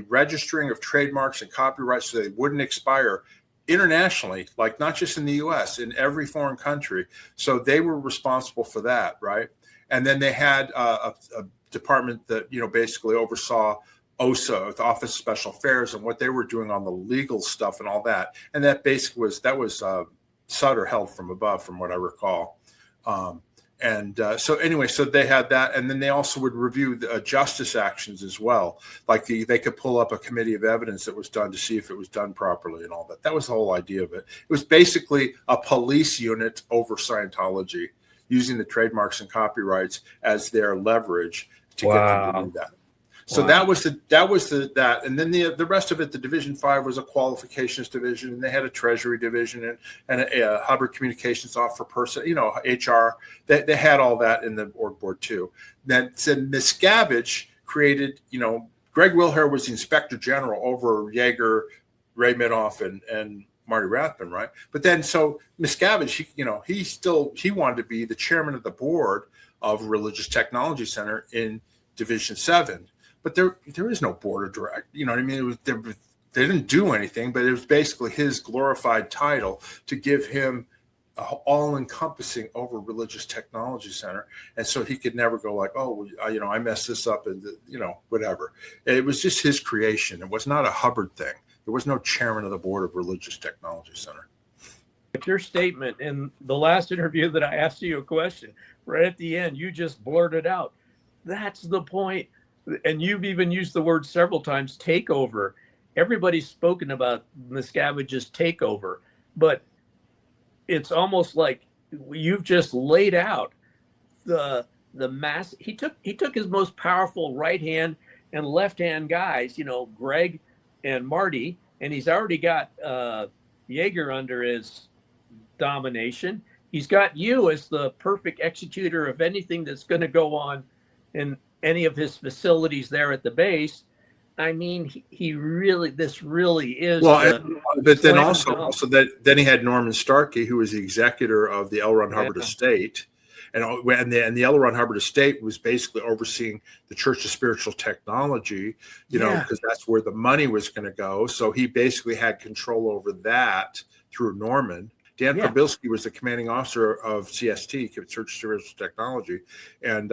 registering of trademarks and copyrights so they wouldn't expire internationally, like not just in the US, in every foreign country. So they were responsible for that, right? And then they had a department that, you know, basically oversaw OSA, the Office of Special Affairs, and what they were doing on the legal stuff and all that. And that basically was Sutter held from above, from what I recall. So anyway, so they had that, and then they also would review the justice actions as well. Like they could pull up a committee of evidence that was done to see if it was done properly and all that. That was the whole idea of it. It was basically a police unit over Scientology, using the trademarks and copyrights as their leverage to get them to do that. So that was that, and then the rest of it, the Division 5 was a qualifications division, and they had a treasury division and a Hubbard communications office for person, you know, HR. They had all that in the org board too. Then said Miscavige created, you know, Greg Wilher was the inspector general over Yeager, Ray Minoff, and Marty Rathbun, right? But then so Miscavige, he wanted to be the chairman of the board of Religious Technology Center in Division 7. But there is no board of directors. You know what I mean? They didn't do anything, but it was basically his glorified title to give him all-encompassing over religious technology center, and so he could never go like, oh, I messed this up, and whatever. It was just his creation. It was not a Hubbard thing. There was no chairman of the board of Religious Technology Center.
Your statement in the last interview that I asked you a question, right at the end, you just blurted out, that's the point. And you've even used the word several times, takeover. Everybody's spoken about Miscavige's takeover, but it's almost like you've just laid out the mass. He took his most powerful right hand and left hand guys, Greg and Marty, and he's already got Jaeger under his domination. He's got you as the perfect executor of anything that's going to go on in any of his facilities there at the base. I mean, this really is.
Well, but then also then he had Norman Starkey, who was the executor of the L. Ron Hubbard estate. And the L. Ron Hubbard estate was basically overseeing the Church of Spiritual Technology, because that's where the money was going to go. So he basically had control over that through Norman. Dan Kobilski was the commanding officer of CST, Church of Spiritual Technology. And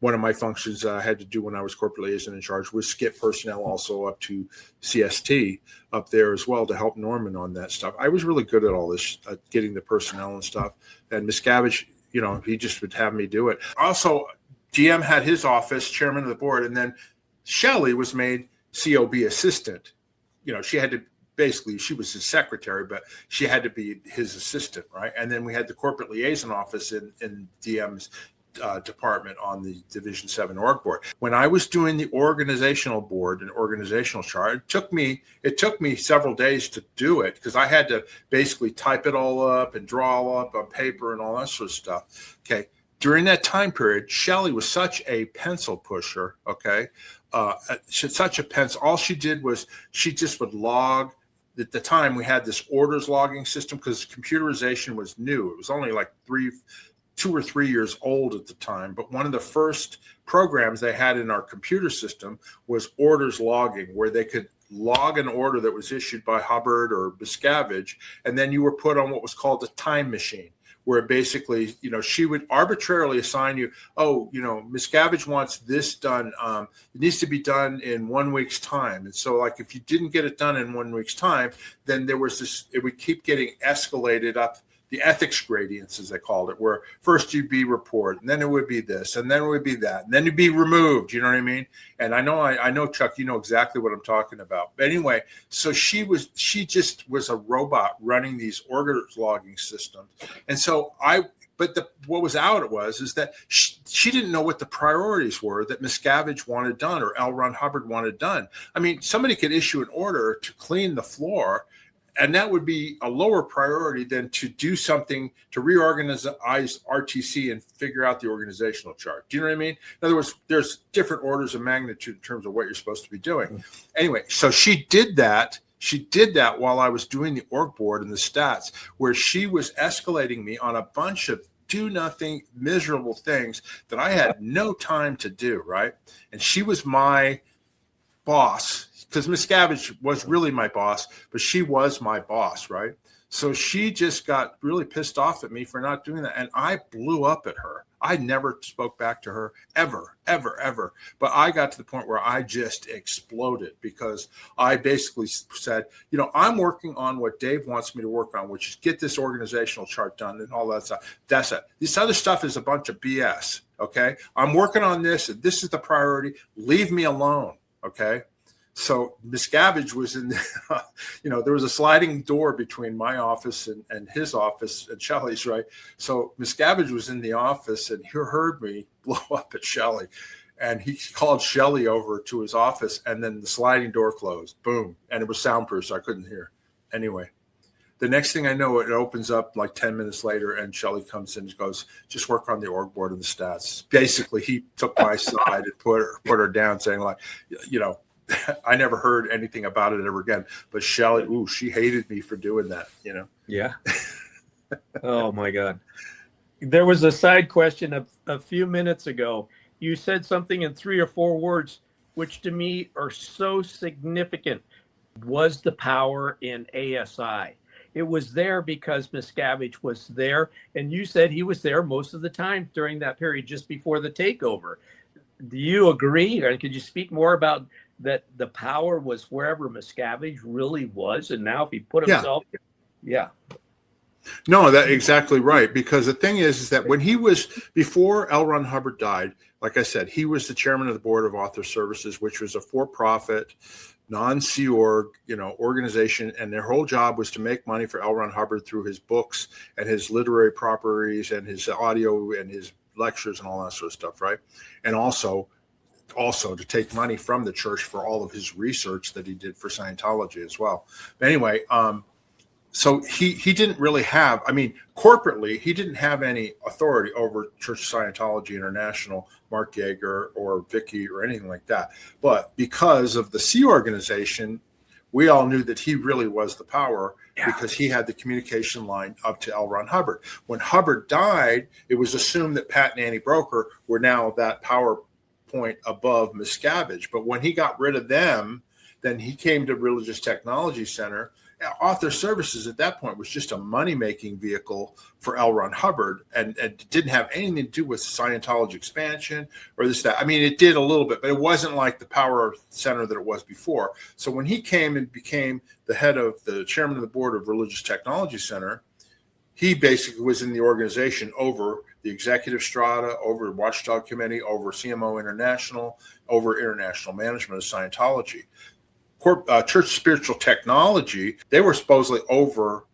one of my functions I had to do when I was corporate liaison in charge was skip personnel also up to CST up there as well to help Norman on that stuff. I was really good at all this, getting the personnel and stuff. And Miscavige, he just would have me do it. Also, GM had his office, chairman of the board, and then Shelley was made COB assistant. She had to she was his secretary, but she had to be his assistant, right? And then we had the corporate liaison office in DM's department on the Division 7 org board. When I was doing the organizational board and organizational chart, it took me several days to do it because I had to basically type it all up and draw all up on paper and all that sort of stuff. Okay. During that time period, Shelley was such a pencil pusher. Okay. Such a pencil. All she did was she just would log. At the time, we had this orders logging system because computerization was new. It was only like 2 or 3 years old at the time. But one of the first programs they had in our computer system was orders logging, where they could log an order that was issued by Hubbard or Miscavige, and then you were put on what was called a time machine, where basically, she would arbitrarily assign you, Miscavige wants this done. It needs to be done in 1 week's time. And so like, if you didn't get it done in 1 week's time, then there was it would keep getting escalated up the ethics gradients, as they called it, where first you'd be reported, and then it would be this, and then it would be that, and then you'd be removed. You know what I mean? And I know, Chuck, you know exactly what I'm talking about. But anyway, so she just was a robot running these orders logging systems. And so what was out is that she didn't know what the priorities were that Miscavige wanted done or L. Ron Hubbard wanted done. I mean, somebody could issue an order to clean the floor, and that would be a lower priority than to do something to reorganize RTC and figure out the organizational chart. Do you know what I mean? In other words, there's different orders of magnitude in terms of what you're supposed to be doing. Anyway, so she did that. She did that while I was doing the org board and the stats, where she was escalating me on a bunch of do-nothing, miserable things that I had no time to do, right? And she was my boss, because Miscavige was really my boss, but she was my boss, right? So she just got really pissed off at me for not doing that. And I blew up at her. I never spoke back to her ever, ever, ever. But I got to the point where I just exploded because I basically said, I'm working on what Dave wants me to work on, which is get this organizational chart done and all that stuff. That's it. This other stuff is a bunch of BS, okay? I'm working on this, and this is the priority. Leave me alone, okay? So Miscavige was in, there was a sliding door between my office and his office and Shelley's, right? So Miscavige was in the office and he heard me blow up at Shelley, and he called Shelley over to his office, and then the sliding door closed, boom. And it was soundproof, so I couldn't hear. Anyway, the next thing I know, it opens up like 10 minutes later, and Shelley comes in and goes, just work on the org board and the stats. Basically, he took my side and put her down, saying like, I never heard anything about it ever again. But Shelley, she hated me for doing that,
Yeah. Oh, my God. There was a side question a few minutes ago. You said something in 3 or 4 words, which to me are so significant. Was the power in ASI? It was there because Miscavige was there, and you said he was there most of the time during that period just before the takeover. Do you agree? Or could you speak more about that? The power was wherever Miscavige really was, and now if he put himself, yeah.
No, that's exactly right. Because the thing is that when he was, before L. Ron Hubbard died, like I said, he was the chairman of the board of Author Services, which was a for-profit, non-Sea Org, organization, and their whole job was to make money for L. Ron Hubbard through his books and his literary properties and his audio and his lectures and all that sort of stuff, right? And also to take money from the church for all of his research that he did for Scientology as well. But anyway, so he didn't really have, corporately, he didn't have any authority over Church of Scientology International, Mark Yeager, or Vicky, or anything like that. But because of the Sea Organization, we all knew that he really was the power because he had the communication line up to L. Ron Hubbard. When Hubbard died, it was assumed that Pat and Annie Broker were now that power point above Miscavige. But when he got rid of them, then he came to Religious Technology Center. Author Services at that point was just a money-making vehicle for L. Ron Hubbard, and didn't have anything to do with Scientology expansion or this, that. It did a little bit, but it wasn't like the power center that it was before. So when he came and became the head of the chairman of the board of Religious Technology Center, he basically was in the organization over the executive strata, over the Watchdog Committee, over CMO International, over international management of Scientology. Church Spiritual Technology, they were supposedly over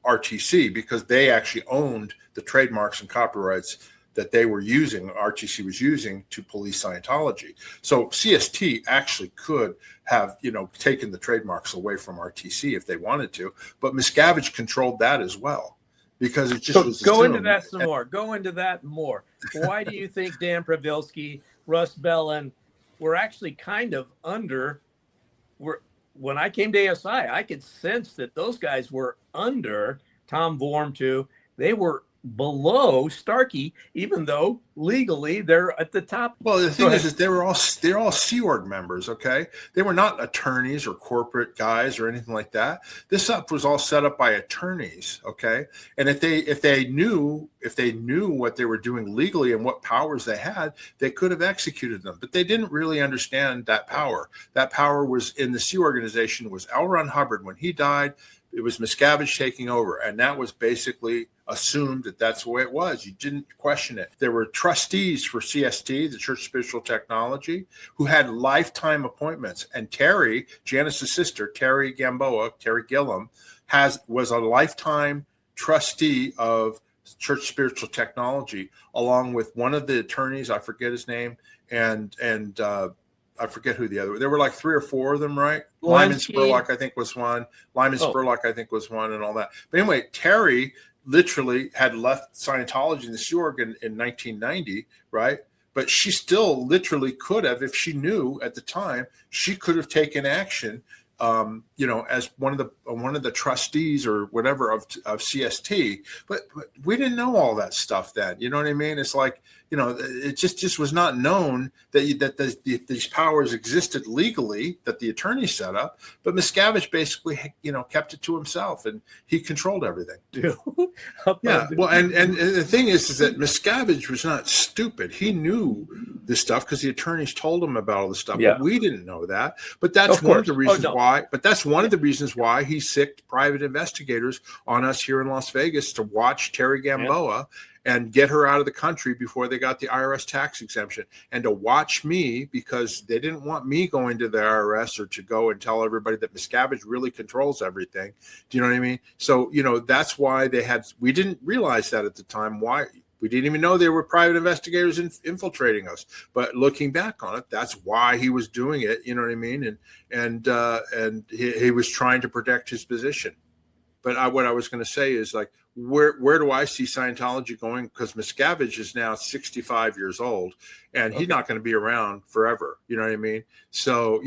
RTC because they actually owned the trademarks and copyrights that they were using, RTC was using to police Scientology. So CST actually could have, taken the trademarks away from RTC if they wanted to, but Miscavige controlled that as well because it just was
Go into that some more. Go into that more. Why do you think Dan Pravilsky, Russ Bellin were actually kind of under? When I came to ASI, I could sense that those guys were under Tom Vorm too. They were below Starkey, even though legally they're at the top.
Well, the thing is they're all Sea Org members. Okay, they were not attorneys or corporate guys or anything like that. This up was all set up by attorneys. Okay, and if they knew what they were doing legally and what powers they had, they could have executed them. But they didn't really understand that power. That power was in the Sea Organization. Was L. Ron Hubbard when he died? It was Miscavige taking over, and that was basically assumed that that's the way it was. You didn't question it. There were trustees for CST, the Church of Spiritual Technology, who had lifetime appointments. And Terry, Janis' sister, Terry Gamboa, Terry Gilham, was a lifetime trustee of Church of Spiritual Technology, along with one of the attorneys, I forget his name, and I forget who the other. There were like 3 or 4 of them, right? Lyman Spurlock, I think, was one. Spurlock, I think, was one, and all that. But anyway, Terry literally had left Scientology and the Sea Org in 1990, right? But she still literally could have, if she knew at the time, she could have taken action, as one of the trustees or whatever of CST. But we didn't know all that stuff then. You know what I mean? It's like, it just was not known that these powers existed legally, that the attorney set up. But Miscavige basically, kept it to himself, and he controlled everything.
Yeah.
Well, and the thing is that Miscavige was not stupid. He knew this stuff because the attorneys told him about all this stuff.
Yeah.
But we didn't know that. But that's one of the reasons why. But that's one of the reasons why he sicked private investigators on us here in Las Vegas to watch Terry Gamboa and get her out of the country before they got the IRS tax exemption, and to watch me because they didn't want me going to the IRS or to go and tell everybody that Miscavige really controls everything. Do you know what I mean? So, that's why we didn't realize that at the time. Why? We didn't even know they were private investigators infiltrating us. But looking back on it, that's why he was doing it. You know what I mean? And he was trying to protect his position. But what I was going to say is, like, where do I see Scientology going? Because Miscavige is now 65 years old, and he's not going to be around forever. You know what I mean? So,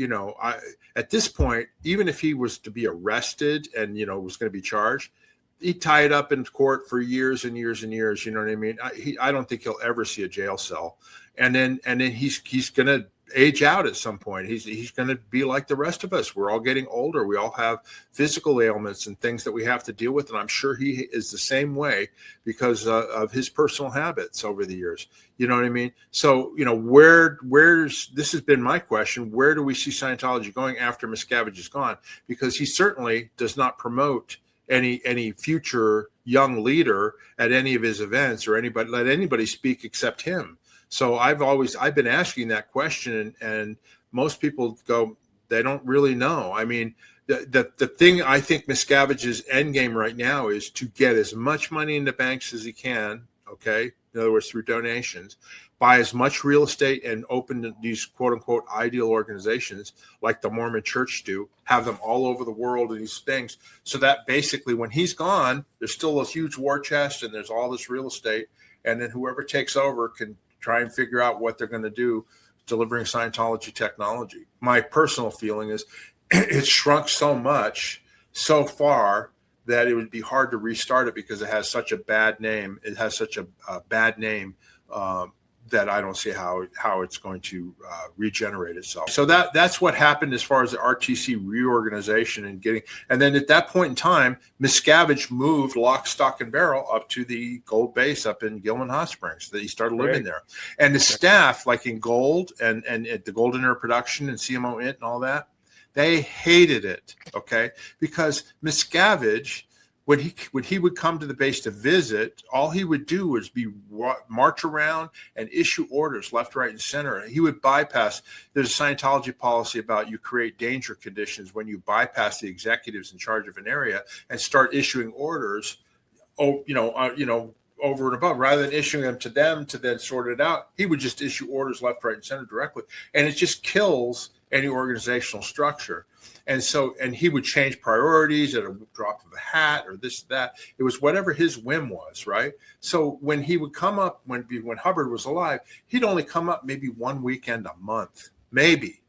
at this point, even if he was to be arrested and, was going to be charged, he'd tie it up in court for years and years and years. You know what I mean? I don't think he'll ever see a jail cell. And then he's going to age out at some point. He's going to be like the rest of us. We're all getting older. We all have physical ailments and things that we have to deal with. And I'm sure he is the same way because of his personal habits over the years. You know what I mean? So, where's this has been my question. Where do we see Scientology going after Miscavige is gone? Because he certainly does not promote any future young leader at any of his events or let anybody speak except him. So I've been asking that question, and most people go, they don't really know. I mean, the thing I think Miscavige's end game right now is to get as much money in the banks as he can. Okay. In other words, through donations, buy as much real estate and open these quote unquote ideal organizations like the Mormon Church do, have them all over the world and these things. So that basically when he's gone, there's still a huge war chest and there's all this real estate. And then whoever takes over can try and figure out what they're going to do delivering Scientology technology. My personal feeling is it's shrunk so much so far that it would be hard to restart it because it has such a bad name. It has such a bad name that I don't see how it's going to regenerate itself. So that's what happened as far as the RTC reorganization and then at that point in time, Miscavige moved lock, stock, and barrel up to the Gold Base up in Gilham Hot Springs. That he started living there, and the staff, like in Gold and at the Golden Era Production and CMO Int and all that, they hated it. Okay, because Miscavige, when he would come to the base to visit, all he would do was march around and issue orders left, right, and center. He would bypass. There's a Scientology policy about you create danger conditions when you bypass the executives in charge of an area and start issuing orders. Over and above, rather than issuing them to then sort it out, he would just issue orders left, right, and center directly, and it just kills any organizational structure. And he would change priorities at a drop of a hat or this, that. It was whatever his whim was, right? So when he would come up, when Hubbard was alive, he'd only come up maybe one weekend a month, maybe,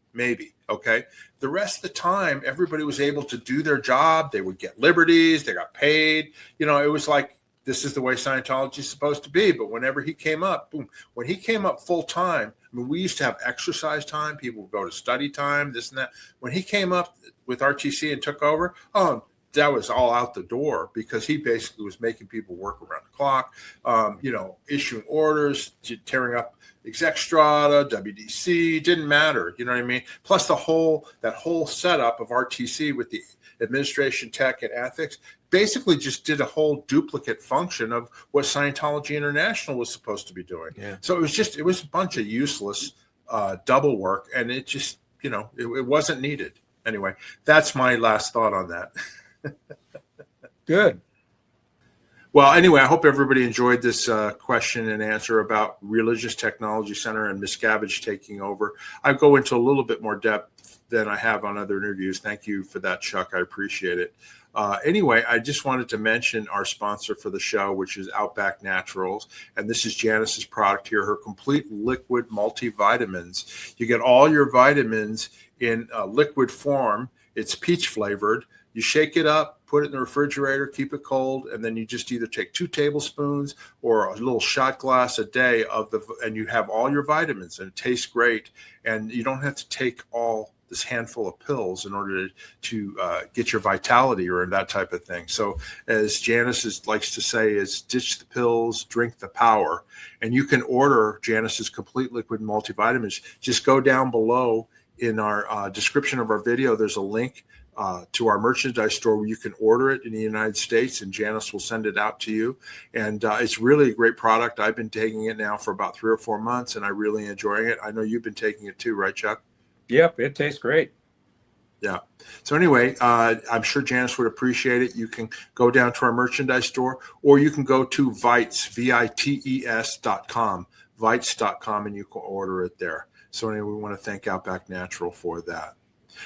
okay? The rest of the time, everybody was able to do their job. They would get liberties. They got paid. It was like, this is the way Scientology is supposed to be. But whenever he came up, boom, when he came up full time, I mean, we used to have exercise time. People would go to study time, this and that. When he came up with RTC and took over, that was all out the door because he basically was making people work around the clock, issuing orders, tearing up exec strata, WDC, didn't matter. You know what I mean? Plus that whole setup of RTC with the administration, tech, and ethics basically just did a whole duplicate function of what Scientology International was supposed to be doing. Yeah. So it was a bunch of useless double work, and it just, it wasn't needed. Anyway, that's my last thought on that.
Good.
Well, anyway, I hope everybody enjoyed this question and answer about Religious Technology Center and Miscavige taking over. I go into a little bit more depth than I have on other interviews. Thank you for that, Chuck. I appreciate it. Anyway, I just wanted to mention our sponsor for the show, which is Outback Naturals. And this is Janis's product here, her complete liquid multivitamins. You get all your vitamins in liquid form. It's peach flavored. You shake it up, put it in the refrigerator, keep it cold, and then you just either take 2 tablespoons or a little shot glass a day and you have all your vitamins, and it tastes great. And you don't have to take all this handful of pills in order to get your vitality or that type of thing. So as Janis likes to say, is ditch the pills, drink the power. And you can order Janis's complete liquid multivitamins. Just go down below in our description of our video. There's a link to our merchandise store where you can order it in the United States, and Janis will send it out to you. And it's really a great product. I've been taking it now for about 3 or 4 months, and I'm really enjoying it. I know you've been taking it too, right, Chuck?
Yep, it tastes great.
Yeah. So anyway, I'm sure Janis would appreciate it. You can go down to our merchandise store, or you can go to Vites, VITES.com, Vites.com, and you can order it there. So anyway, we want to thank Outback Natural for that.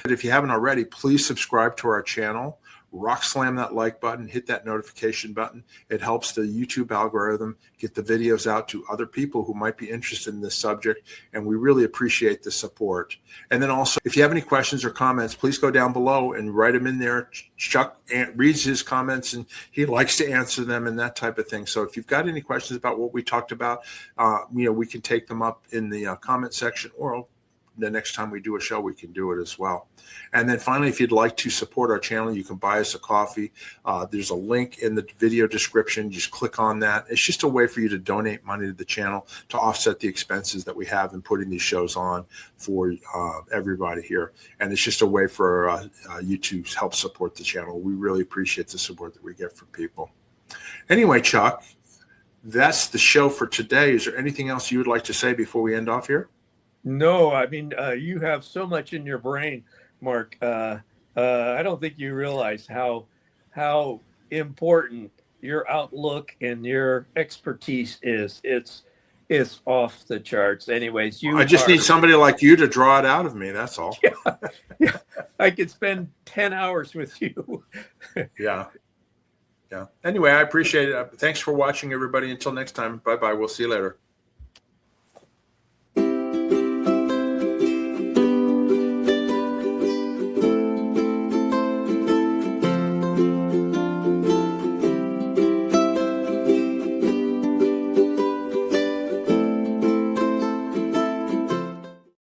But if you haven't already, please subscribe to our channel. Rock slam that like button, hit that notification button. It helps the YouTube algorithm get the videos out to other people who might be interested in this subject, and we really appreciate the support. And then also, if you have any questions or comments, please go down below and write them in there. Chuck reads his comments, and he likes to answer them and that type of thing. So if you've got any questions about what we talked about, we can take them up in the comment section, or the next time we do a show, we can do it as well. And then finally, if you'd like to support our channel, you can buy us a coffee. There's a link in the video description. Just click on that. It's just a way for you to donate money to the channel to offset the expenses that we have in putting these shows on for everybody here. And it's just a way for you to help support the channel. We really appreciate the support that we get from people. Anyway, Chuck, that's the show for today. Is there anything else you would like to say before we end off here?
No, I mean, you have so much in your brain, Mark. I don't think you realize how important your outlook and your expertise is. It's off the charts. Anyways,
I just need somebody like you to draw it out of me. That's all.
Yeah. I could spend 10 hours with you.
Yeah. Anyway, I appreciate it. Thanks for watching, everybody. Until next time. Bye-bye. We'll see you later.